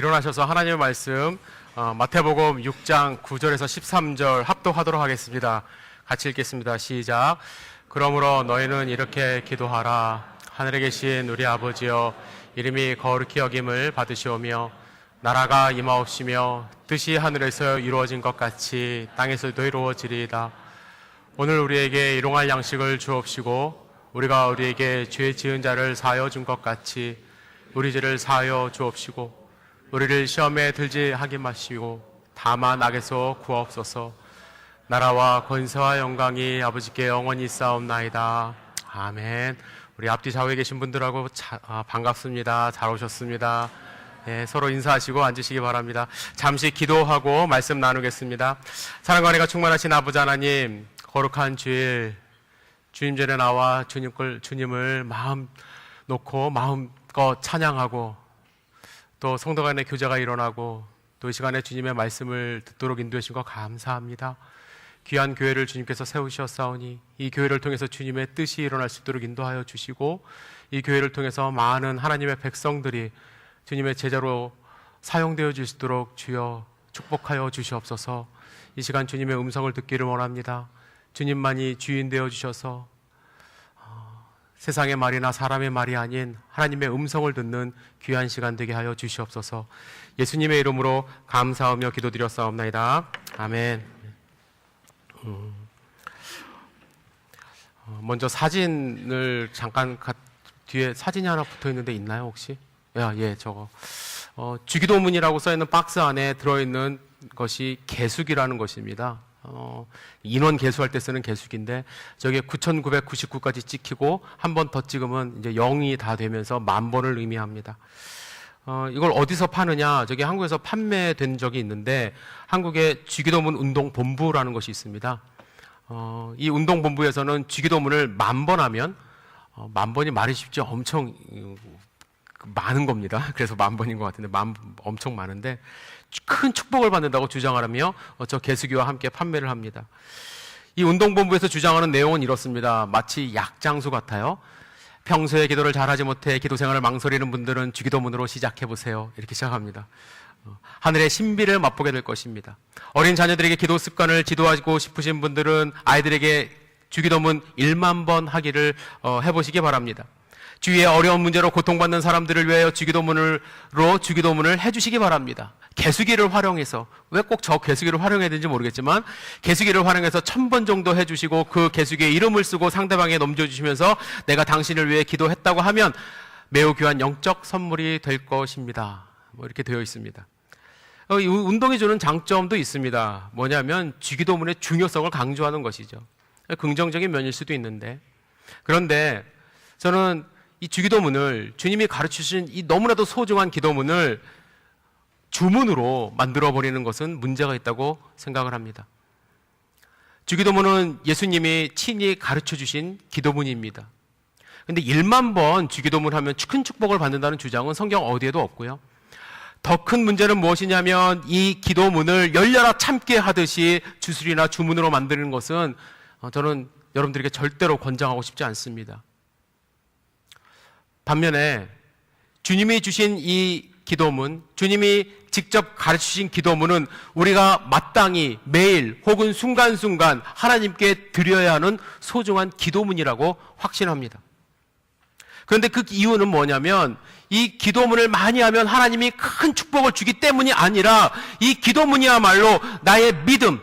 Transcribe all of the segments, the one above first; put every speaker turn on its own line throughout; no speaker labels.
일어나셔서 하나님의 말씀 마태복음 6장 9절에서 13절 합독하도록 하겠습니다. 같이 읽겠습니다. 시작. 그러므로 너희는 이렇게 기도하라. 하늘에 계신 우리 아버지여, 이름이 거룩히 여김을 받으시오며 나라가 임하옵시며 뜻이 하늘에서 이루어진 것 같이 땅에서도 이루어지리이다. 오늘 우리에게 일용할 양식을 주옵시고 우리가 우리에게 죄 지은 자를 사하여 준 것 같이 우리 죄를 사하여 주옵시고 우리를 시험에 들지 하게 마시고 다만 악에서 구하옵소서. 나라와 권세와 영광이 아버지께 영원히 있사옵나이다. 아멘. 우리 앞뒤 좌우에 계신 분들하고 반갑습니다. 잘 오셨습니다. 네, 서로 인사하시고 앉으시기 바랍니다. 잠시 기도하고 말씀 나누겠습니다. 사랑과 은혜가 충만하신 아버지 하나님, 거룩한 주일 주님 전에 나와 주님을 마음 놓고 마음껏 찬양하고 또 성도 간의 교제가 일어나고 또 이 시간에 주님의 말씀을 듣도록 인도해 주신 것 감사합니다. 귀한 교회를 주님께서 세우셨사오니 이 교회를 통해서 주님의 뜻이 일어날 수 있도록 인도하여 주시고 이 교회를 통해서 많은 하나님의 백성들이 주님의 제자로 사용되어 줄 수 있도록 주여 축복하여 주시옵소서. 이 시간 주님의 음성을 듣기를 원합니다. 주님만이 주인 되어 주셔서 세상의 말이나 사람의 말이 아닌 하나님의 음성을 듣는 귀한 시간 되게 하여 주시옵소서. 예수님의 이름으로 감사하며 기도드렸사옵나이다. 아멘. 먼저 사진을 잠깐 뒤에 사진이 하나 붙어 있는데 있나요 혹시? 예, 저거 주기도문이라고 써 있는 박스 안에 들어있는 것이 계수기라는 것입니다. 인원 계수할 때 쓰는 계수기인데 저게 9,999까지 찍히고 한 번 더 찍으면 이제 0이 다 되면서 10,000번을 의미합니다. 이걸 어디서 파느냐? 저게 한국에서 판매된 적이 있는데 한국의 주기도문 운동본부라는 것이 있습니다. 이 운동본부에서는 주기도문을 10,000번 하면 10,000번이 말이 쉽지 엄청 많은 겁니다. 그래서 10,000번인 것 같은데 엄청 많은데 큰 축복을 받는다고 주장하며 저 계수기와 함께 판매를 합니다. 이 운동본부에서 주장하는 내용은 이렇습니다. 마치 약장수 같아요. 평소에 기도를 잘하지 못해 기도 생활을 망설이는 분들은 주기도문으로 시작해보세요. 이렇게 시작합니다. 하늘의 신비를 맛보게 될 것입니다. 어린 자녀들에게 기도 습관을 지도하고 싶으신 분들은 아이들에게 주기도문 10,000번 하기를 해보시기 바랍니다. 주위에 어려운 문제로 고통받는 사람들을 위하여 주기도문을 해주시기 바랍니다. 개수기를 활용해서, 왜 꼭 저 개수기를 활용해야 되는지 모르겠지만 개수기를 활용해서 1,000번 정도 해주시고 그 개수기에 이름을 쓰고 상대방에 넘겨주시면서 내가 당신을 위해 기도했다고 하면 매우 귀한 영적 선물이 될 것입니다. 이렇게 되어 있습니다. 이 운동이 주는 장점도 있습니다. 뭐냐면 주기도문의 중요성을 강조하는 것이죠. 긍정적인 면일 수도 있는데, 그런데 저는 이 주기도문을, 주님이 가르치신 이 너무나도 소중한 기도문을 주문으로 만들어버리는 것은 문제가 있다고 생각을 합니다. 주기도문은 예수님이 친히 가르쳐주신 기도문입니다. 그런데 10,000번 주기도문 하면 큰 축복을 받는다는 주장은 성경 어디에도 없고요. 더 큰 문제는 무엇이냐면 이 기도문을 열려라 참게 하듯이 주술이나 주문으로 만드는 것은 저는 여러분들에게 절대로 권장하고 싶지 않습니다. 반면에 주님이 주신 이 기도문, 주님이 직접 가르치신 기도문은 우리가 마땅히 매일 혹은 순간순간 하나님께 드려야 하는 소중한 기도문이라고 확신합니다. 그런데 그 이유는 뭐냐면 이 기도문을 많이 하면 하나님이 큰 축복을 주기 때문이 아니라 이 기도문이야말로 나의 믿음,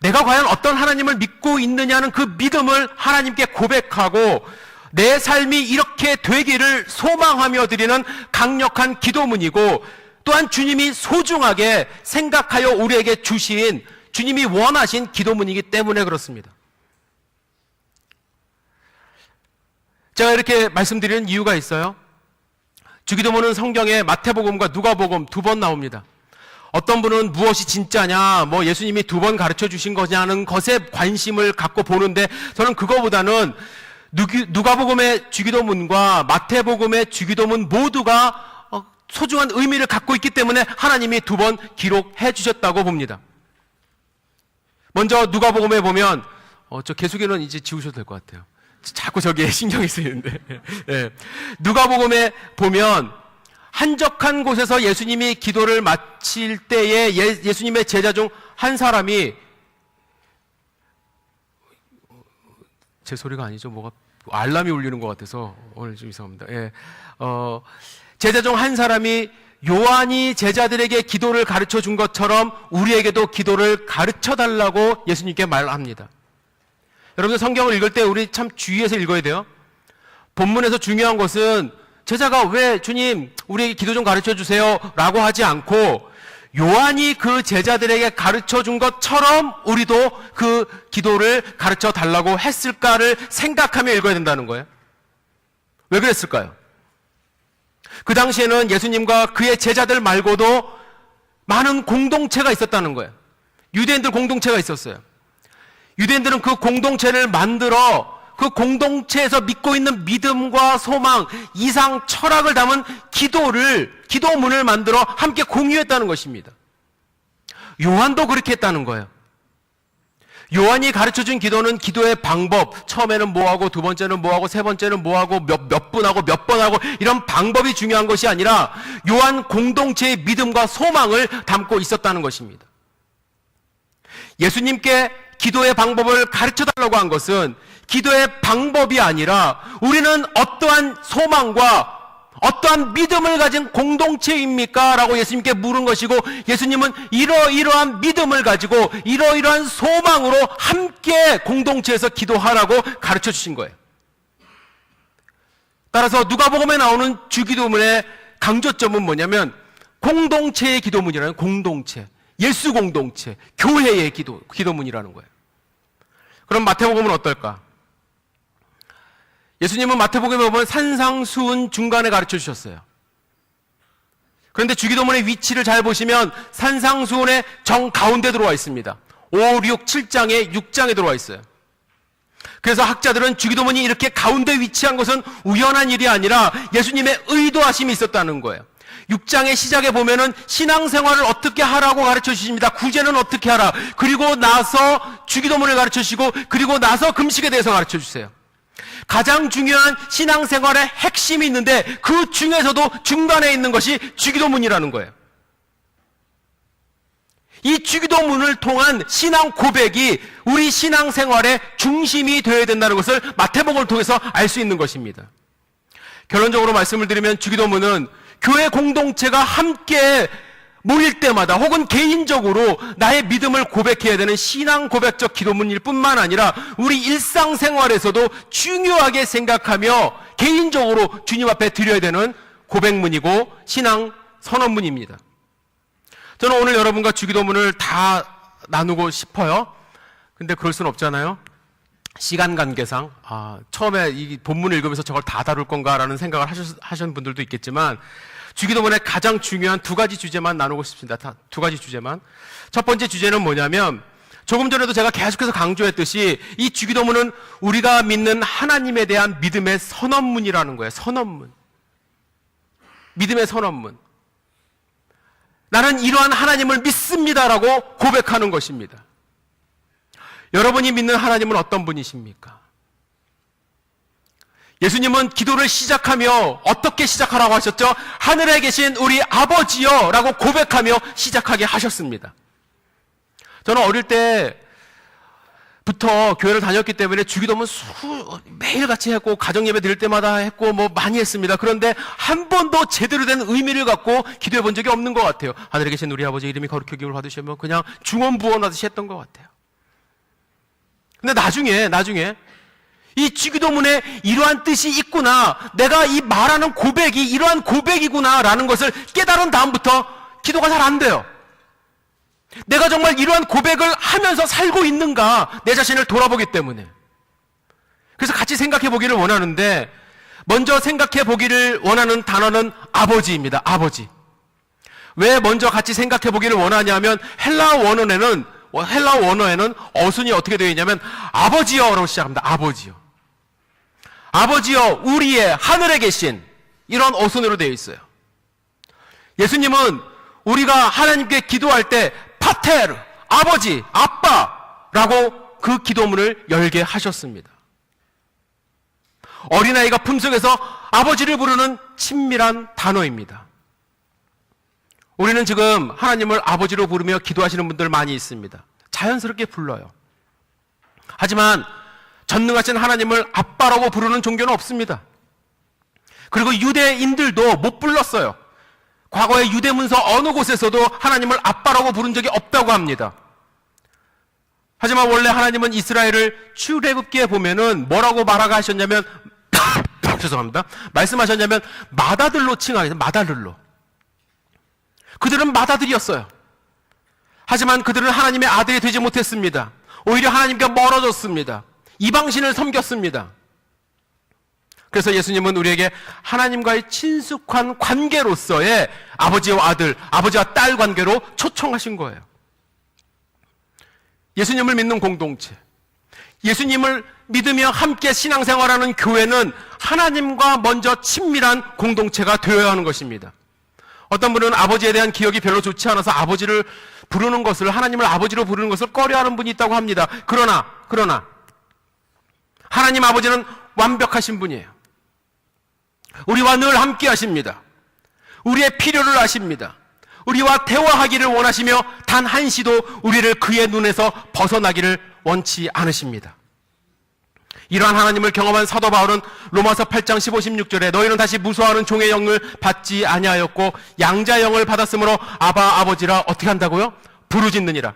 내가 과연 어떤 하나님을 믿고 있느냐는 그 믿음을 하나님께 고백하고 내 삶이 이렇게 되기를 소망하며 드리는 강력한 기도문이고, 또한 주님이 소중하게 생각하여 우리에게 주신, 주님이 원하신 기도문이기 때문에 그렇습니다. 제가 이렇게 말씀드리는 이유가 있어요. 주기도문은 성경에 마태복음과 누가복음 2번 나옵니다. 어떤 분은 무엇이 진짜냐, 예수님이 2번 가르쳐 주신 거냐는 것에 관심을 갖고 보는데, 저는 그거보다는 누가복음의 주기도문과 마태복음의 주기도문 모두가 소중한 의미를 갖고 있기 때문에 하나님이 2번 기록해 주셨다고 봅니다. 먼저 누가복음에 보면 저 계수기는 이제 지우셔도 될 것 같아요. 자꾸 저기에 신경이 쓰이는데. 네. 누가복음에 보면 한적한 곳에서 예수님이 기도를 마칠 때에 예수님의 제자 중 한 사람이, 제 소리가 아니죠. 뭐가 알람이 울리는 것 같아서 오늘 좀 이상합니다. 예. 제자 중 한 사람이 요한이 제자들에게 기도를 가르쳐 준 것처럼 우리에게도 기도를 가르쳐 달라고 예수님께 말합니다. 여러분들 성경을 읽을 때 우리 참 주의해서 읽어야 돼요. 본문에서 중요한 것은 제자가 왜 주님 우리에게 기도 좀 가르쳐 주세요 라고 하지 않고 요한이 그 제자들에게 가르쳐 준 것처럼 우리도 그 기도를 가르쳐 달라고 했을까를 생각하며 읽어야 된다는 거예요. 왜 그랬을까요? 그 당시에는 예수님과 그의 제자들 말고도 많은 공동체가 있었다는 거예요. 유대인들 공동체가 있었어요. 유대인들은 그 공동체를 만들어 그 공동체에서 믿고 있는 믿음과 소망, 이상 철학을 담은 기도문을 만들어 함께 공유했다는 것입니다. 요한도 그렇게 했다는 거예요. 요한이 가르쳐준 기도는 기도의 방법, 처음에는 뭐하고 두 번째는 뭐하고 세 번째는 뭐하고 몇 분하고 몇 번하고 이런 방법이 중요한 것이 아니라 요한 공동체의 믿음과 소망을 담고 있었다는 것입니다. 예수님께 기도의 방법을 가르쳐달라고 한 것은 기도의 방법이 아니라 우리는 어떠한 소망과 어떠한 믿음을 가진 공동체입니까? 라고 예수님께 물은 것이고 예수님은 이러이러한 믿음을 가지고 이러이러한 소망으로 함께 공동체에서 기도하라고 가르쳐 주신 거예요. 따라서 누가복음에 나오는 주기도문의 강조점은 뭐냐면 공동체의 기도문이라는 공동체, 예수 공동체, 교회의 기도문이라는 거예요. 그럼 마태복음은 어떨까? 예수님은 마태복음에 보면 산상수훈 중간에 가르쳐 주셨어요. 그런데 주기도문의 위치를 잘 보시면 산상수훈의 정가운데 들어와 있습니다. 5, 6, 7장에 6장에 들어와 있어요. 그래서 학자들은 주기도문이 이렇게 가운데 위치한 것은 우연한 일이 아니라 예수님의 의도하심이 있었다는 거예요. 6장의 시작에 보면은 신앙생활을 어떻게 하라고 가르쳐 주십니다. 구제는 어떻게 하라. 그리고 나서 주기도문을 가르쳐 주시고 그리고 나서 금식에 대해서 가르쳐 주세요. 가장 중요한 신앙생활의 핵심이 있는데 그 중에서도 중간에 있는 것이 주기도문이라는 거예요. 이 주기도문을 통한 신앙 고백이 우리 신앙생활의 중심이 되어야 된다는 것을 마태복음을 통해서 알 수 있는 것입니다. 결론적으로 말씀을 드리면 주기도문은 교회 공동체가 함께 모일 때마다 혹은 개인적으로 나의 믿음을 고백해야 되는 신앙 고백적 기도문일 뿐만 아니라 우리 일상생활에서도 중요하게 생각하며 개인적으로 주님 앞에 드려야 되는 고백문이고 신앙 선언문입니다. 저는 오늘 여러분과 주기도문을 다 나누고 싶어요. 근데 그럴 수는 없잖아요. 시간 관계상 처음에 이 본문을 읽으면서 저걸 다 다룰 건가라는 생각을 하신 분들도 있겠지만 주기도문의 가장 중요한 두 가지 주제만 나누고 싶습니다. 두 가지 주제만. 첫 번째 주제는 뭐냐면 조금 전에도 제가 계속해서 강조했듯이 이 주기도문은 우리가 믿는 하나님에 대한 믿음의 선언문이라는 거예요. 선언문. 믿음의 선언문. 나는 이러한 하나님을 믿습니다라고 고백하는 것입니다. 여러분이 믿는 하나님은 어떤 분이십니까? 예수님은 기도를 시작하며 어떻게 시작하라고 하셨죠? 하늘에 계신 우리 아버지여 라고 고백하며 시작하게 하셨습니다. 저는 어릴 때부터 교회를 다녔기 때문에 주기도문 매일같이 했고 가정예배 드릴 때마다 했고 뭐 많이 했습니다. 그런데 한 번도 제대로 된 의미를 갖고 기도해 본 적이 없는 것 같아요. 하늘에 계신 우리 아버지 이름이 거룩히 여김을 받으시면 그냥 중언부언하듯이 했던 것 같아요. 근데 나중에 이 주기도문에 이러한 뜻이 있구나, 내가 이 말하는 고백이 이러한 고백이구나 라는 것을 깨달은 다음부터 기도가 잘 안 돼요. 내가 정말 이러한 고백을 하면서 살고 있는가, 내 자신을 돌아보기 때문에. 그래서 같이 생각해 보기를 원하는데 먼저 생각해 보기를 원하는 단어는 아버지입니다. 아버지. 왜 먼저 같이 생각해 보기를 원하냐면 헬라어 원어에는 어순이 어떻게 되어 있냐면 아버지여라고 시작합니다. 아버지여. 아버지여, 우리의 하늘에 계신, 이런 어순으로 되어 있어요. 예수님은 우리가 하나님께 기도할 때 파테르, 아버지, 아빠라고 그 기도문을 열게 하셨습니다. 어린아이가 품속에서 아버지를 부르는 친밀한 단어입니다. 우리는 지금 하나님을 아버지로 부르며 기도하시는 분들 많이 있습니다. 자연스럽게 불러요. 하지만 전능하신 하나님을 아빠라고 부르는 종교는 없습니다. 그리고 유대인들도 못 불렀어요. 과거의 유대문서 어느 곳에서도 하나님을 아빠라고 부른 적이 없다고 합니다. 하지만 원래 하나님은 이스라엘을 출애굽기에 보면은 뭐라고 말하셨냐면 죄송합니다. 말씀하셨냐면 맏아들로 칭하셨어요. 맏아들로. 그들은 맏아들이었어요. 하지만 그들은 하나님의 아들이 되지 못했습니다. 오히려 하나님께 멀어졌습니다. 이방신을 섬겼습니다. 그래서 예수님은 우리에게 하나님과의 친숙한 관계로서의 아버지와 아들, 아버지와 딸 관계로 초청하신 거예요. 예수님을 믿는 공동체, 예수님을 믿으며 함께 신앙생활하는 교회는 하나님과 먼저 친밀한 공동체가 되어야 하는 것입니다. 어떤 분은 아버지에 대한 기억이 별로 좋지 않아서 아버지를 부르는 것을, 하나님을 아버지로 부르는 것을 꺼려하는 분이 있다고 합니다. 그러나 하나님 아버지는 완벽하신 분이에요. 우리와 늘 함께 하십니다. 우리의 필요를 아십니다. 우리와 대화하기를 원하시며 단 한시도 우리를 그의 눈에서 벗어나기를 원치 않으십니다. 이러한 하나님을 경험한 사도 바울은 로마서 8장 15, 16절에 너희는 다시 무소하는 종의 영을 받지 아니하였고 양자의 영을 받았으므로 아바 아버지라 어떻게 한다고요? 부르짖느니라.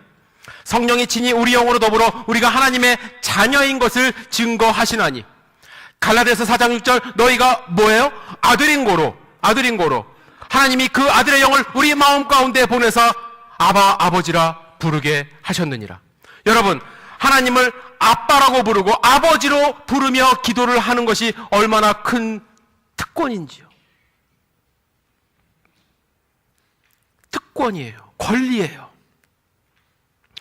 성령이 친히 우리 영으로 더불어 우리가 하나님의 자녀인 것을 증거하시나니. 갈라디아서 4장 6절 너희가 뭐예요? 아들인 고로 하나님이 그 아들의 영을 우리 마음 가운데 보내서 아바 아버지라 부르게 하셨느니라. 여러분, 하나님을 아빠라고 부르고 아버지로 부르며 기도를 하는 것이 얼마나 큰 특권인지요. 특권이에요. 권리예요.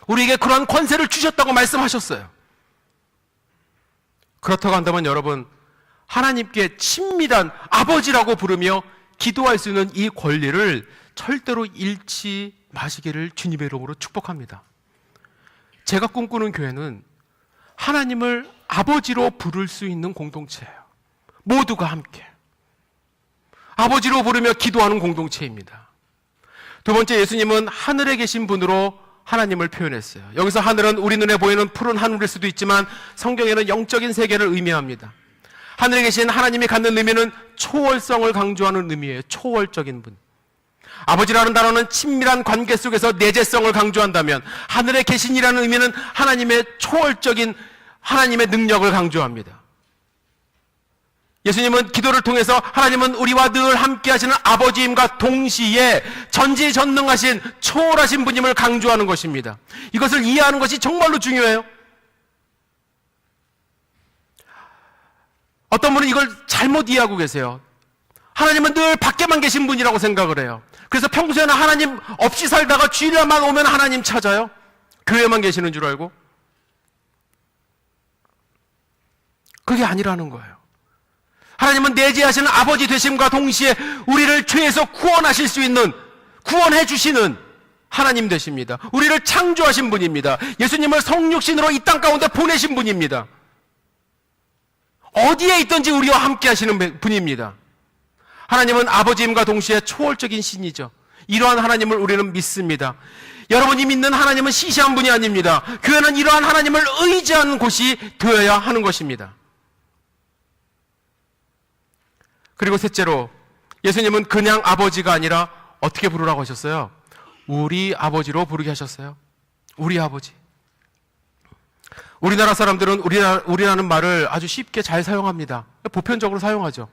우리에게 그러한 권세를 주셨다고 말씀하셨어요. 그렇다고 한다면 여러분, 하나님께 친밀한 아버지라고 부르며 기도할 수 있는 이 권리를 절대로 잃지 마시기를 주님의 이름으로 축복합니다. 제가 꿈꾸는 교회는 하나님을 아버지로 부를 수 있는 공동체예요. 모두가 함께 아버지로 부르며 기도하는 공동체입니다. 두 번째, 예수님은 하늘에 계신 분으로 하나님을 표현했어요. 여기서 하늘은 우리 눈에 보이는 푸른 하늘일 수도 있지만 성경에는 영적인 세계를 의미합니다. 하늘에 계신 하나님이 갖는 의미는 초월성을 강조하는 의미예요. 초월적인 분. 아버지라는 단어는 친밀한 관계 속에서 내재성을 강조한다면 하늘에 계신이라는 의미는 하나님의 초월적인 하나님의 능력을 강조합니다. 예수님은 기도를 통해서 하나님은 우리와 늘 함께 하시는 아버지임과 동시에 전지전능하신 초월하신 분임을 강조하는 것입니다. 이것을 이해하는 것이 정말로 중요해요. 어떤 분은 이걸 잘못 이해하고 계세요. 하나님은 늘 밖에만 계신 분이라고 생각을 해요. 그래서 평소에는 하나님 없이 살다가 주일날만 오면 하나님 찾아요. 교회만 계시는 줄 알고. 그게 아니라는 거예요. 하나님은 내재하시는 아버지 되심과 동시에 우리를 죄에서 구원하실 수 있는, 구원해 주시는 하나님 되십니다. 우리를 창조하신 분입니다. 예수님을 성육신으로 이 땅 가운데 보내신 분입니다. 어디에 있든지 우리와 함께 하시는 분입니다. 하나님은 아버지임과 동시에 초월적인 신이죠. 이러한 하나님을 우리는 믿습니다. 여러분이 믿는 하나님은 시시한 분이 아닙니다. 교회는 이러한 하나님을 의지하는 곳이 되어야 하는 것입니다. 그리고 셋째로, 예수님은 그냥 아버지가 아니라 어떻게 부르라고 하셨어요? 우리 아버지로 부르게 하셨어요. 우리 아버지. 우리나라 사람들은 우리라는 말을 아주 쉽게 잘 사용합니다. 보편적으로 사용하죠.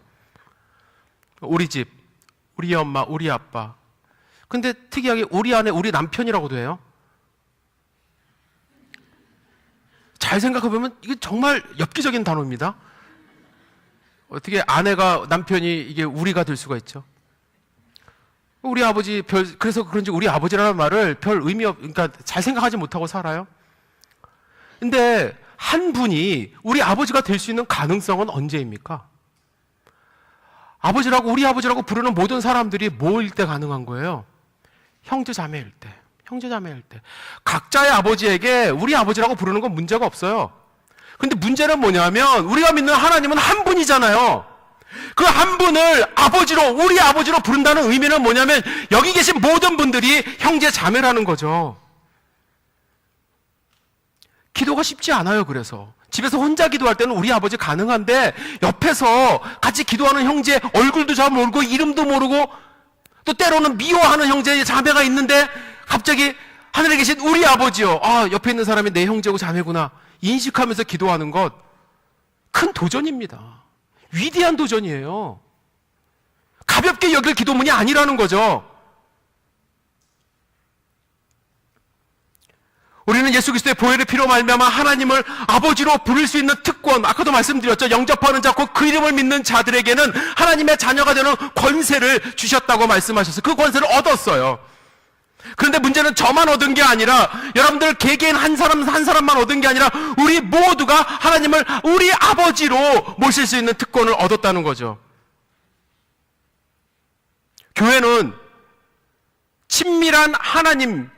우리 집, 우리 엄마, 우리 아빠. 근데 특이하게 우리 안에 우리 남편이라고도 해요. 잘 생각해보면 이게 정말 엽기적인 단어입니다. 어떻게 아내가 남편이 이게 우리가 될 수가 있죠? 우리 아버지 그래서 그런지 우리 아버지라는 말을 별 그러니까 잘 생각하지 못하고 살아요. 근데 한 분이 우리 아버지가 될 수 있는 가능성은 언제입니까? 아버지라고, 우리 아버지라고 부르는 모든 사람들이 뭐일 때 가능한 거예요? 형제자매일 때. 각자의 아버지에게 우리 아버지라고 부르는 건 문제가 없어요. 근데 문제는 뭐냐면 우리가 믿는 하나님은 한 분이잖아요. 그 한 분을 아버지로, 우리 아버지로 부른다는 의미는 뭐냐면 여기 계신 모든 분들이 형제 자매라는 거죠. 기도가 쉽지 않아요. 그래서 집에서 혼자 기도할 때는 우리 아버지 가능한데 옆에서 같이 기도하는 형제 얼굴도 잘 모르고 이름도 모르고 또 때로는 미워하는 형제 자매가 있는데 갑자기 하늘에 계신 우리 아버지요, 아, 옆에 있는 사람이 내 형제고 자매구나 인식하면서 기도하는 것 큰 도전입니다. 위대한 도전이에요. 가볍게 여길 기도문이 아니라는 거죠. 우리는 예수 그리스도의 보혈의 피로 말미암아 하나님을 아버지로 부를 수 있는 특권, 아까도 말씀드렸죠. 영접하는 자, 곧 그 이름을 믿는 자들에게는 하나님의 자녀가 되는 권세를 주셨다고 말씀하셔서 그 권세를 얻었어요. 그런데 문제는 저만 얻은 게 아니라 여러분들 개개인 한 사람만 얻은 게 아니라 우리 모두가 하나님을 우리 아버지로 모실 수 있는 특권을 얻었다는 거죠. 교회는 친밀한 하나님과의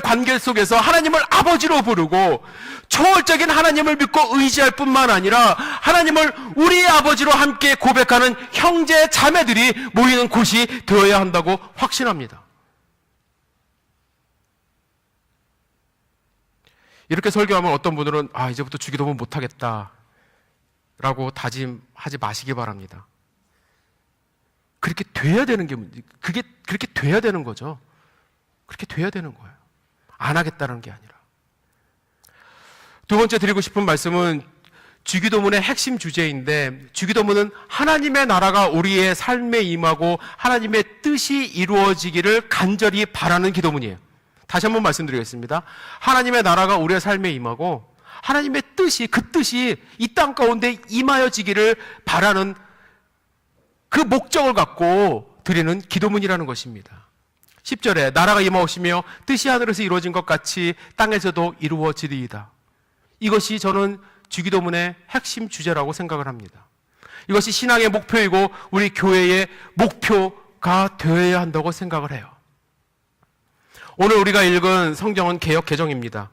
관계 속에서 하나님을 아버지로 부르고 초월적인 하나님을 믿고 의지할 뿐만 아니라 하나님을 우리 아버지로 함께 고백하는 형제 자매들이 모이는 곳이 되어야 한다고 확신합니다. 이렇게 설교하면 어떤 분들은 이제부터 주기도문 못하겠다 라고 다짐하지 마시기 바랍니다. 그렇게 돼야 되는 게 그게 그렇게 돼야 되는 거죠. 그렇게 돼야 되는 거예요. 안 하겠다는 게 아니라. 두 번째 드리고 싶은 말씀은 주기도문의 핵심 주제인데, 주기도문은 하나님의 나라가 우리의 삶에 임하고 하나님의 뜻이 이루어지기를 간절히 바라는 기도문이에요. 다시 한번 말씀드리겠습니다. 하나님의 나라가 우리의 삶에 임하고 하나님의 뜻이, 그 뜻이 이 땅 가운데 임하여지기를 바라는 그 목적을 갖고 드리는 기도문이라는 것입니다. 10절에 나라가 임하오시며 뜻이 하늘에서 이루어진 것 같이 땅에서도 이루어지리이다. 이것이 저는 주기도문의 핵심 주제라고 생각을 합니다. 이것이 신앙의 목표이고 우리 교회의 목표가 되어야 한다고 생각을 해요. 오늘 우리가 읽은 성경은 개역 개정입니다.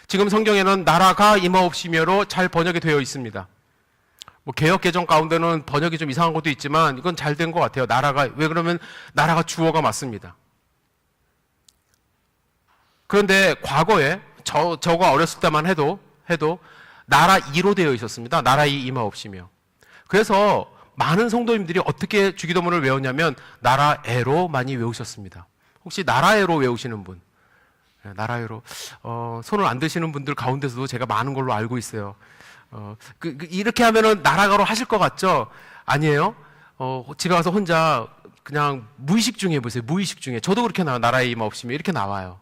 지금 성경에는 나라가 임하옵시며로 잘 번역이 되어 있습니다. 개역 개정 가운데는 번역이 좀 이상한 것도 있지만 이건 잘 된 것 같아요. 왜 그러면 나라가 주어가 맞습니다. 그런데 과거에 저가 어렸을 때만 해도 나라 2로 되어 있었습니다. 나라 2 임하옵시며. 그래서 많은 성도님들이 어떻게 주기도문을 외웠냐면 나라에로 많이 외우셨습니다. 혹시 나라에로 외우시는 분? 나라에로 손을 안 드시는 분들 가운데서도 제가 많은 걸로 알고 있어요. 이렇게 하면은 나라가로 하실 것 같죠? 아니에요. 집에 가서 혼자 그냥 무의식 중에 해보세요. 무의식 중에. 저도 그렇게 나와요. 나라에 임하옵시며 이렇게 나와요.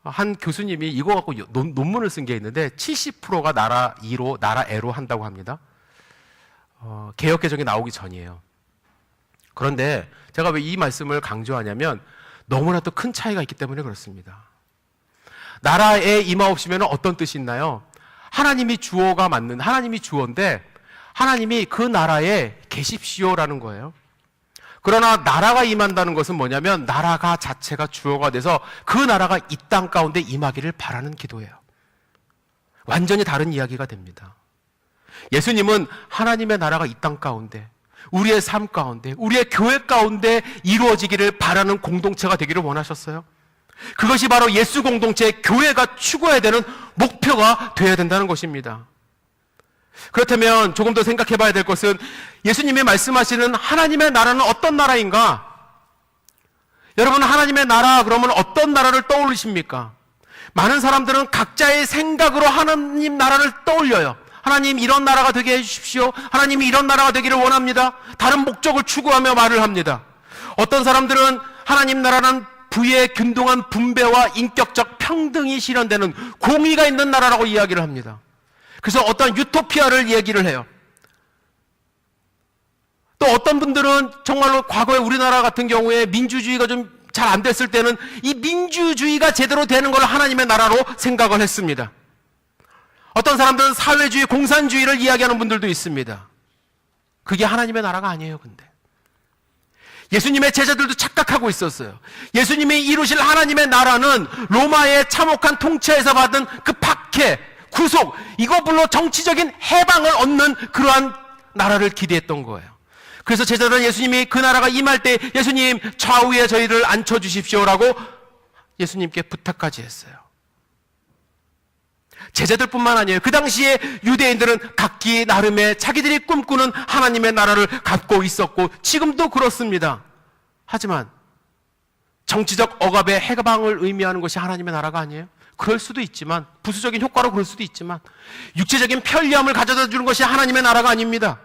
한 교수님이 이거 갖고 논문을 쓴 게 있는데 70%가 나라 2로 나라에로 한다고 합니다. 개역 개정이 나오기 전이에요. 그런데 제가 왜 이 말씀을 강조하냐면 너무나도 큰 차이가 있기 때문에 그렇습니다. 나라에 임하옵시면 어떤 뜻이 있나요? 하나님이 주어가 맞는, 하나님이 주어인데 하나님이 그 나라에 계십시오라는 거예요. 그러나 나라가 임한다는 것은 뭐냐면 나라가 자체가 주어가 돼서 그 나라가 이 땅 가운데 임하기를 바라는 기도예요. 완전히 다른 이야기가 됩니다. 예수님은 하나님의 나라가 이 땅 가운데, 우리의 삶 가운데, 우리의 교회 가운데 이루어지기를 바라는 공동체가 되기를 원하셨어요. 그것이 바로 예수 공동체, 교회가 추구해야 되는 목표가 되어야 된다는 것입니다. 그렇다면 조금 더 생각해 봐야 될 것은 예수님이 말씀하시는 하나님의 나라는 어떤 나라인가? 여러분, 하나님의 나라 그러면 어떤 나라를 떠올리십니까? 많은 사람들은 각자의 생각으로 하나님 나라를 떠올려요. 하나님 이런 나라가 되게 해주십시오. 하나님이 이런 나라가 되기를 원합니다. 다른 목적을 추구하며 말을 합니다. 어떤 사람들은 하나님 나라는 부의 균등한 분배와 인격적 평등이 실현되는 공의가 있는 나라라고 이야기를 합니다. 그래서 어떤 유토피아를 얘기를 해요. 또 어떤 분들은 정말로 과거에 우리나라 같은 경우에 민주주의가 좀 잘 안 됐을 때는 이 민주주의가 제대로 되는 걸 하나님의 나라로 생각을 했습니다. 어떤 사람들은 사회주의, 공산주의를 이야기하는 분들도 있습니다. 그게 하나님의 나라가 아니에요, 근데. 예수님의 제자들도 착각하고 있었어요. 예수님이 이루실 하나님의 나라는 로마의 참혹한 통치에서 받은 그 박해, 구속, 이거불로 정치적인 해방을 얻는 그러한 나라를 기대했던 거예요. 그래서 제자들은 예수님이 그 나라가 임할 때 예수님 좌우에 저희를 앉혀주십시오라고 예수님께 부탁까지 했어요. 제자들뿐만 아니에요. 그 당시에 유대인들은 각기 나름의 자기들이 꿈꾸는 하나님의 나라를 갖고 있었고 지금도 그렇습니다. 하지만 정치적 억압의 해방을 의미하는 것이 하나님의 나라가 아니에요? 그럴 수도 있지만, 부수적인 효과로 그럴 수도 있지만, 육체적인 편리함을 가져다 주는 것이 하나님의 나라가 아닙니다.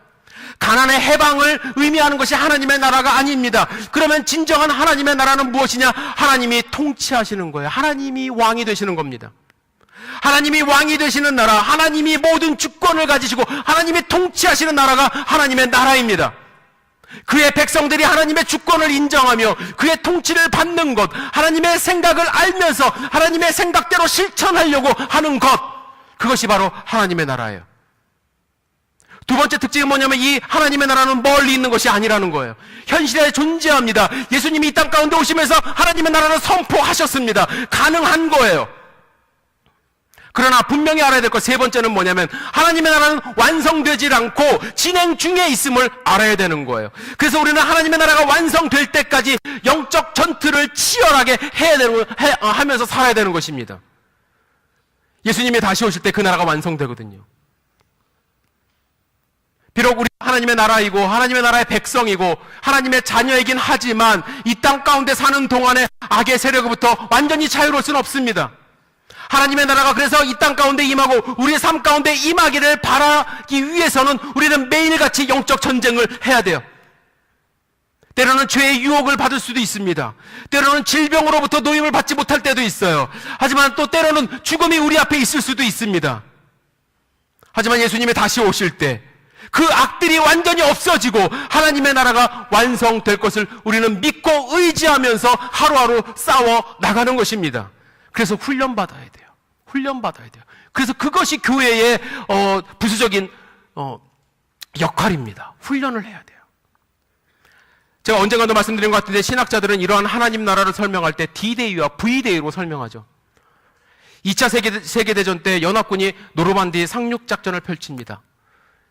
가난의 해방을 의미하는 것이 하나님의 나라가 아닙니다. 그러면 진정한 하나님의 나라는 무엇이냐? 하나님이 통치하시는 거예요. 하나님이 왕이 되시는 겁니다. 하나님이 왕이 되시는 나라, 하나님이 모든 주권을 가지시고 하나님이 통치하시는 나라가 하나님의 나라입니다. 그의 백성들이 하나님의 주권을 인정하며 그의 통치를 받는 것, 하나님의 생각을 알면서 하나님의 생각대로 실천하려고 하는 것, 그것이 바로 하나님의 나라예요. 두 번째 특징은 뭐냐면 이 하나님의 나라는 멀리 있는 것이 아니라는 거예요. 현실에 존재합니다. 예수님이 이 땅 가운데 오시면서 하나님의 나라를 선포하셨습니다. 가능한 거예요. 그러나 분명히 알아야 될 것 세 번째는 뭐냐면 하나님의 나라는 완성되질 않고 진행 중에 있음을 알아야 되는 거예요. 그래서 우리는 하나님의 나라가 완성될 때까지 영적 전투를 치열하게 하면서 살아야 되는 것입니다. 예수님이 다시 오실 때 그 나라가 완성되거든요. 비록 우리 하나님의 나라이고 하나님의 나라의 백성이고 하나님의 자녀이긴 하지만 이 땅 가운데 사는 동안에 악의 세력으로부터 완전히 자유로울 수는 없습니다. 하나님의 나라가 그래서 이 땅 가운데 임하고 우리의 삶 가운데 임하기를 바라기 위해서는 우리는 매일같이 영적 전쟁을 해야 돼요. 때로는 죄의 유혹을 받을 수도 있습니다. 때로는 질병으로부터 노임을 받지 못할 때도 있어요. 하지만 또 때로는 죽음이 우리 앞에 있을 수도 있습니다. 하지만 예수님이 다시 오실 때 그 악들이 완전히 없어지고 하나님의 나라가 완성될 것을 우리는 믿고 의지하면서 하루하루 싸워 나가는 것입니다. 그래서 훈련받아야 돼요. 훈련받아야 돼요. 그래서 그것이 교회의 부수적인 역할입니다. 훈련을 해야 돼요. 제가 언젠가도 말씀드린 것 같은데 신학자들은 이러한 하나님 나라를 설명할 때 D-Day와 V-Day로 설명하죠. 2차 세계대전 때 연합군이 노르만디 상륙작전을 펼칩니다.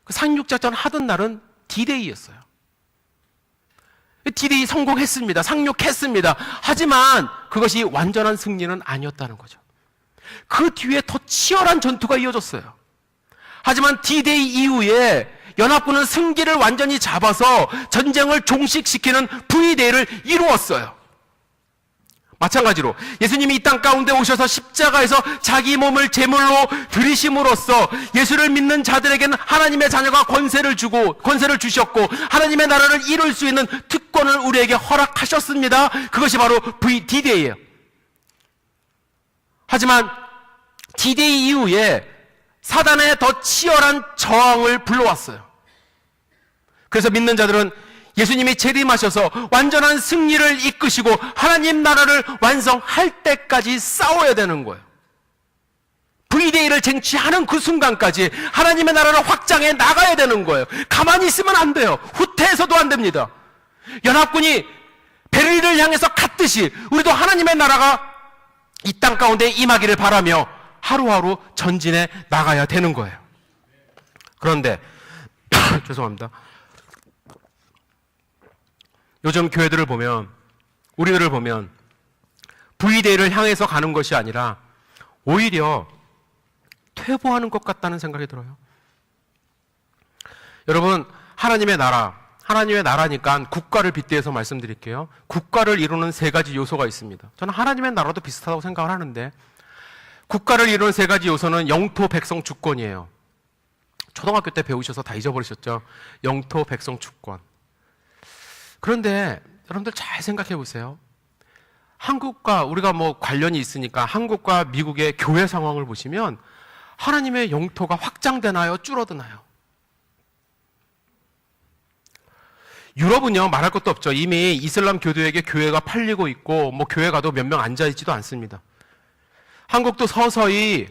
그 상륙작전 하던 날은 D-Day였어요. D-Day 성공했습니다. 상륙했습니다. 하지만 그것이 완전한 승리는 아니었다는 거죠. 그 뒤에 더 치열한 전투가 이어졌어요. 하지만 D-Day 이후에 연합군은 승기를 완전히 잡아서 전쟁을 종식시키는 V-Day를 이루었어요. 마찬가지로 예수님이 이 땅 가운데 오셔서 십자가에서 자기 몸을 제물로 드리심으로써 예수를 믿는 자들에게는 하나님의 자녀가 권세를 주셨고 하나님의 나라를 이룰 수 있는 특권을 우리에게 허락하셨습니다. 그것이 바로 D-Day예요. 하지만 D-Day 이후에 사단의 더 치열한 저항을 불러왔어요. 그래서 믿는 자들은 예수님이 재림하셔서 완전한 승리를 이끄시고 하나님 나라를 완성할 때까지 싸워야 되는 거예요. V-Day를 쟁취하는 그 순간까지 하나님의 나라를 확장해 나가야 되는 거예요. 가만히 있으면 안 돼요. 후퇴해서도 안 됩니다. 연합군이 베를린을 향해서 갔듯이 우리도 하나님의 나라가 이 땅 가운데 임하기를 바라며 하루하루 전진해 나가야 되는 거예요. 그런데 죄송합니다. 요즘 교회들을 보면, 우리들을 보면 V-Day를 향해서 가는 것이 아니라 오히려 퇴보하는 것 같다는 생각이 들어요. 여러분, 하나님의 나라니까 국가를 빗대어서 말씀드릴게요. 국가를 이루는 세 가지 요소가 있습니다. 저는 하나님의 나라도 비슷하다고 생각을 하는데 국가를 이루는 세 가지 요소는 영토, 백성, 주권이에요. 초등학교 때 배우셔서 다 잊어버리셨죠? 영토, 백성, 주권. 그런데 여러분들 잘 생각해 보세요. 한국과 우리가 관련이 있으니까 한국과 미국의 교회 상황을 보시면 하나님의 영토가 확장되나요? 줄어드나요? 유럽은요, 말할 것도 없죠. 이미 이슬람 교도에게 교회가 팔리고 있고 교회 가도 몇 명 앉아있지도 않습니다. 한국도 서서히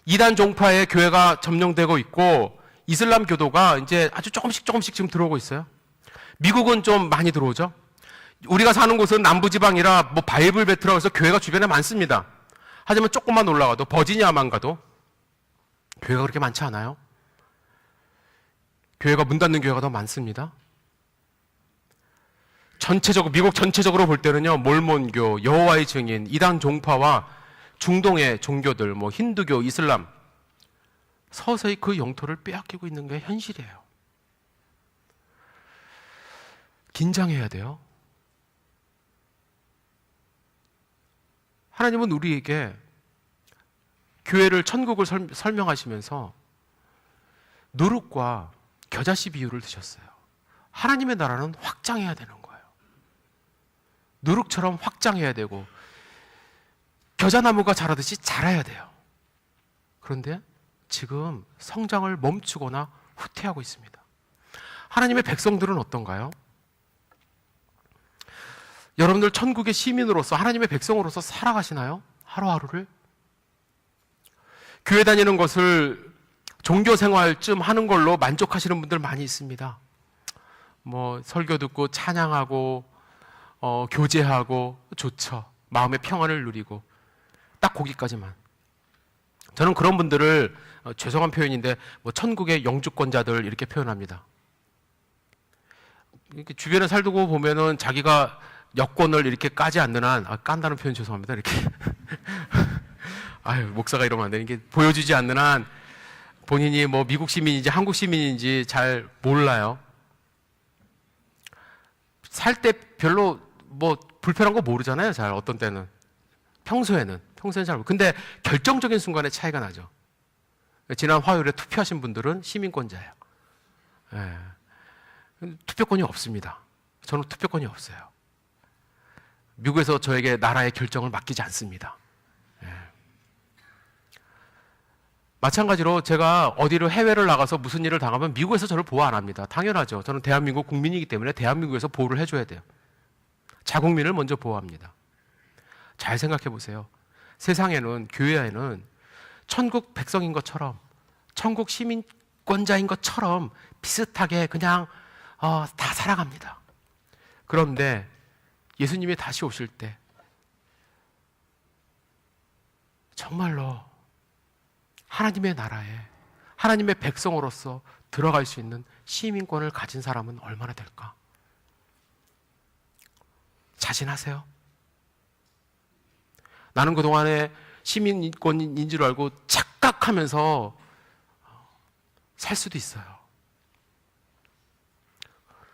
이단 종파의 교회가 점령되고 있고 이슬람 교도가 이제 아주 조금씩 지금 들어오고 있어요. 미국은 좀 많이 들어오죠. 우리가 사는 곳은 남부지방이라 바이블 벨트라고 해서 교회가 주변에 많습니다. 하지만 조금만 올라가도 버지니아만 가도 교회가 그렇게 많지 않아요. 교회가 문 닫는 교회가 더 많습니다. 미국 전체적으로 볼 때는요, 몰몬교, 여호와의 증인, 이단 종파와 중동의 종교들, 힌두교, 이슬람, 서서히 그 영토를 빼앗기고 있는 게 현실이에요. 긴장해야 돼요. 하나님은 우리에게 교회를, 천국을 설명하시면서 누룩과 겨자씨 비유를 드셨어요. 하나님의 나라는 확장해야 되는 거예요. 누룩처럼 확장해야 되고 겨자나무가 자라듯이 자라야 돼요. 그런데 지금 성장을 멈추거나 후퇴하고 있습니다. 하나님의 백성들은 어떤가요? 여러분들 천국의 시민으로서, 하나님의 백성으로서 살아가시나요? 하루하루를? 교회 다니는 것을 종교 생활쯤 하는 걸로 만족하시는 분들 많이 있습니다. 설교 듣고 찬양하고 교제하고 좋죠. 마음의 평안을 누리고 딱 거기까지만. 저는 그런 분들을 죄송한 표현인데 천국의 영주권자들 이렇게 표현합니다. 이렇게 주변에 살고 보면은 자기가 여권을 이렇게 까지 않는 한, 깐다는 표현 죄송합니다. 이렇게 목사가 이러면 안 되는 게, 보여주지 않는 한 본인이 미국 시민인지 한국 시민인지 잘 몰라요. 살 때 별로 불편한 거 모르잖아요. 잘 어떤 때는. 평소에는 잘 모르고. 근데 결정적인 순간에 차이가 나죠. 지난 화요일에 투표하신 분들은 시민권자예요. 예. 투표권이 없습니다. 저는 투표권이 없어요. 미국에서 저에게 나라의 결정을 맡기지 않습니다. 예. 마찬가지로 제가 어디를 해외를 나가서 무슨 일을 당하면 미국에서 저를 보호 안 합니다. 당연하죠. 저는 대한민국 국민이기 때문에 대한민국에서 보호를 해줘야 돼요. 자국민을 먼저 보호합니다. 잘 생각해 보세요. 세상에는, 교회에는 천국 백성인 것처럼, 천국 시민권자인 것처럼 비슷하게 그냥 다 살아갑니다. 그런데 예수님이 다시 오실 때 정말로 하나님의 나라에 하나님의 백성으로서 들어갈 수 있는 시민권을 가진 사람은 얼마나 될까? 자신하세요? 나는 그동안에 시민권인 줄 알고 착각하면서 살 수도 있어요.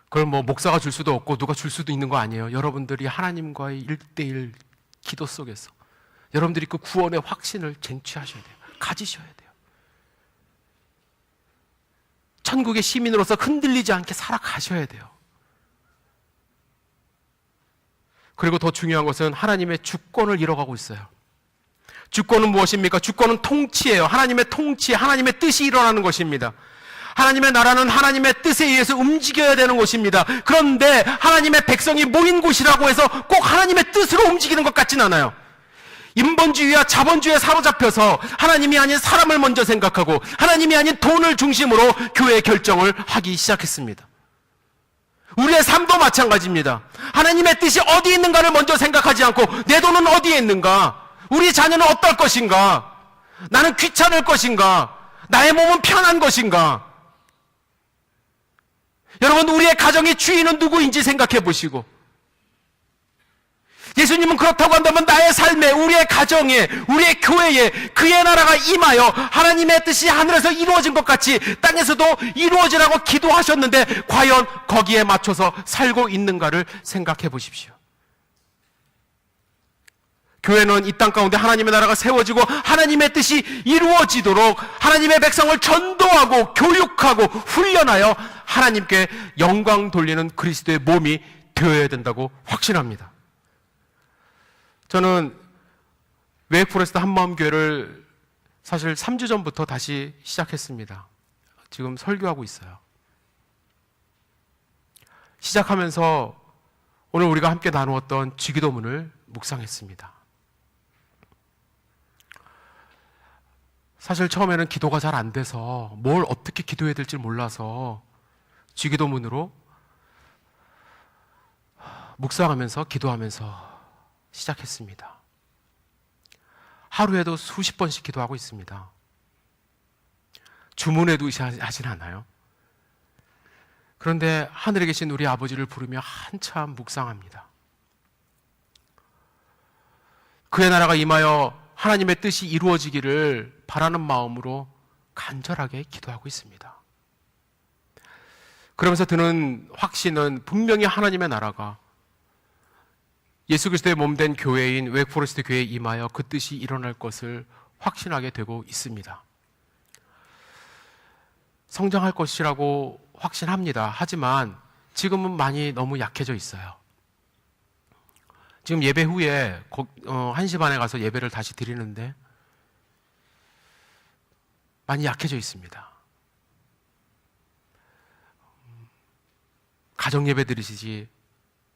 그걸 목사가 줄 수도 없고 누가 줄 수도 있는 거 아니에요. 여러분들이 하나님과의 1:1 기도 속에서 여러분들이 그 구원의 확신을 쟁취하셔야 돼요. 가지셔야 돼요. 천국의 시민으로서 흔들리지 않게 살아가셔야 돼요. 그리고 더 중요한 것은 하나님의 주권을 잃어가고 있어요. 주권은 무엇입니까? 주권은 통치예요. 하나님의 통치, 하나님의 뜻이 일어나는 것입니다. 하나님의 나라는 하나님의 뜻에 의해서 움직여야 되는 곳입니다. 그런데 하나님의 백성이 모인 곳이라고 해서 꼭 하나님의 뜻으로 움직이는 것 같진 않아요. 인본주의와 자본주의에 사로잡혀서 하나님이 아닌 사람을 먼저 생각하고 하나님이 아닌 돈을 중심으로 교회의 결정을 하기 시작했습니다. 우리의 삶도 마찬가지입니다. 하나님의 뜻이 어디 있는가를 먼저 생각하지 않고 내 돈은 어디에 있는가? 우리 자녀는 어떨 것인가? 나는 귀찮을 것인가? 나의 몸은 편한 것인가? 여러분, 우리의 가정의 주인은 누구인지 생각해 보시고, 예수님은 그렇다고 한다면 나의 삶에, 우리의 가정에, 우리의 교회에 그의 나라가 임하여 하나님의 뜻이 하늘에서 이루어진 것 같이 땅에서도 이루어지라고 기도하셨는데 과연 거기에 맞춰서 살고 있는가를 생각해 보십시오. 교회는 이 땅 가운데 하나님의 나라가 세워지고 하나님의 뜻이 이루어지도록 하나님의 백성을 전도하고 교육하고 훈련하여 하나님께 영광 돌리는 그리스도의 몸이 되어야 된다고 확신합니다. 저는 웨이크포레스트 한마음교회를 사실 3주 전부터 다시 시작했습니다. 지금 설교하고 있어요. 시작하면서 오늘 우리가 함께 나누었던 주기도문을 묵상했습니다. 사실 처음에는 기도가 잘 안 돼서 뭘 어떻게 기도해야 될지 몰라서 주기도문으로 묵상하면서 기도하면서 시작했습니다. 하루에도 수십 번씩 기도하고 있습니다. 주문에도 하진 않아요. 그런데 하늘에 계신 우리 아버지를 부르며 한참 묵상합니다. 그의 나라가 임하여 하나님의 뜻이 이루어지기를 바라는 마음으로 간절하게 기도하고 있습니다. 그러면서 드는 확신은 분명히 하나님의 나라가 예수 그리스도의 몸된 교회인 웨이크포레스트 교회에 임하여 그 뜻이 일어날 것을 확신하게 되고 있습니다. 성장할 것이라고 확신합니다. 하지만 지금은 많이 너무 약해져 있어요. 지금 예배 후에 1시 반에 가서 예배를 다시 드리는데 많이 약해져 있습니다. 가정 예배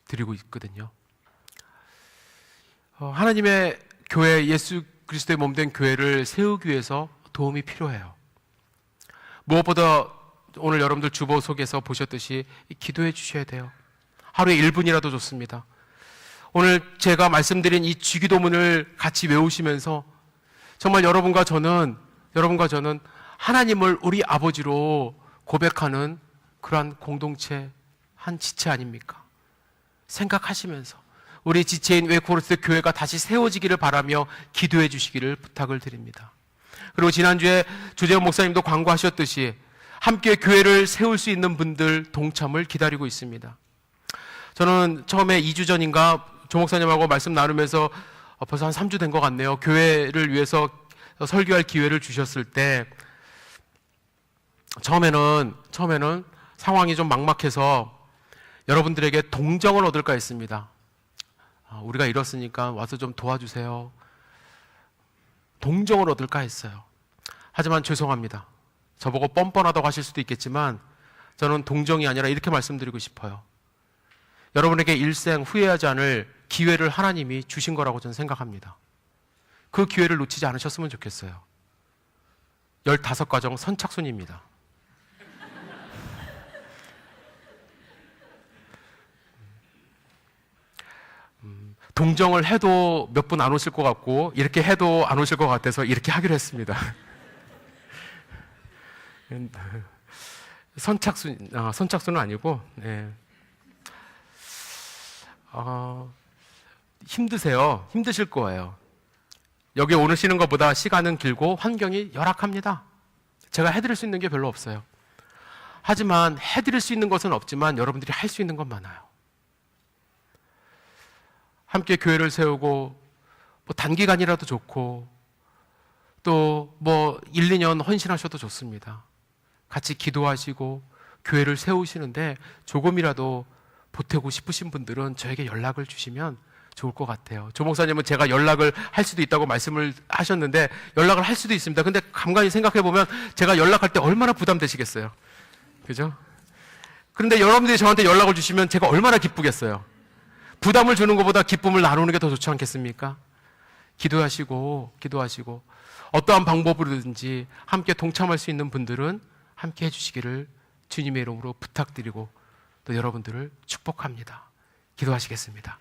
드리고 있거든요. 하나님의 교회, 예수 그리스도의 몸된 교회를 세우기 위해서 도움이 필요해요. 무엇보다 오늘 여러분들 주보 속에서 보셨듯이 기도해 주셔야 돼요. 하루에 1분이라도 좋습니다. 오늘 제가 말씀드린 이 주기도문을 같이 외우시면서 정말 여러분과 저는 하나님을 우리 아버지로 고백하는 그러한 공동체, 한 지체 아닙니까? 생각하시면서 우리 지체인 웨이크포레스트 교회가 다시 세워지기를 바라며 기도해 주시기를 부탁을 드립니다. 그리고 지난주에 조재현 목사님도 광고하셨듯이 함께 교회를 세울 수 있는 분들 동참을 기다리고 있습니다. 저는 처음에 2주 전인가 조 목사님하고 말씀 나누면서 벌써 한 3주 된 것 같네요. 교회를 위해서 설교할 기회를 주셨을 때 처음에는 상황이 좀 막막해서 여러분들에게 동정을 얻을까 했습니다. 우리가 이렇으니까 와서 좀 도와주세요. 동정을 얻을까 했어요. 하지만 죄송합니다. 저보고 뻔뻔하다고 하실 수도 있겠지만 저는 동정이 아니라 이렇게 말씀드리고 싶어요. 여러분에게 일생 후회하지 않을 기회를 하나님이 주신 거라고 저는 생각합니다. 그 기회를 놓치지 않으셨으면 좋겠어요. 15가정 선착순입니다. 동정을 해도 몇 분 안 오실 것 같고 이렇게 해도 안 오실 것 같아서 이렇게 하기로 했습니다. 선착순은 아니고 힘드실 거예요. 여기 오시는 것보다 시간은 길고 환경이 열악합니다. 제가 해드릴 수 있는 게 별로 없어요. 하지만 해드릴 수 있는 것은 없지만 여러분들이 할 수 있는 건 많아요. 함께 교회를 세우고 단기간이라도 좋고 또 1, 2년 헌신하셔도 좋습니다. 같이 기도하시고 교회를 세우시는데 조금이라도 보태고 싶으신 분들은 저에게 연락을 주시면 좋을 것 같아요. 조 목사님은 제가 연락을 할 수도 있다고 말씀을 하셨는데 연락을 할 수도 있습니다. 근데 간간히 생각해 보면 제가 연락할 때 얼마나 부담되시겠어요. 그죠? 그런데 여러분들이 저한테 연락을 주시면 제가 얼마나 기쁘겠어요. 부담을 주는 것보다 기쁨을 나누는 게 더 좋지 않겠습니까? 기도하시고 어떠한 방법으로든지 함께 동참할 수 있는 분들은 함께 해주시기를 주님의 이름으로 부탁드리고 또 여러분들을 축복합니다. 기도하시겠습니다.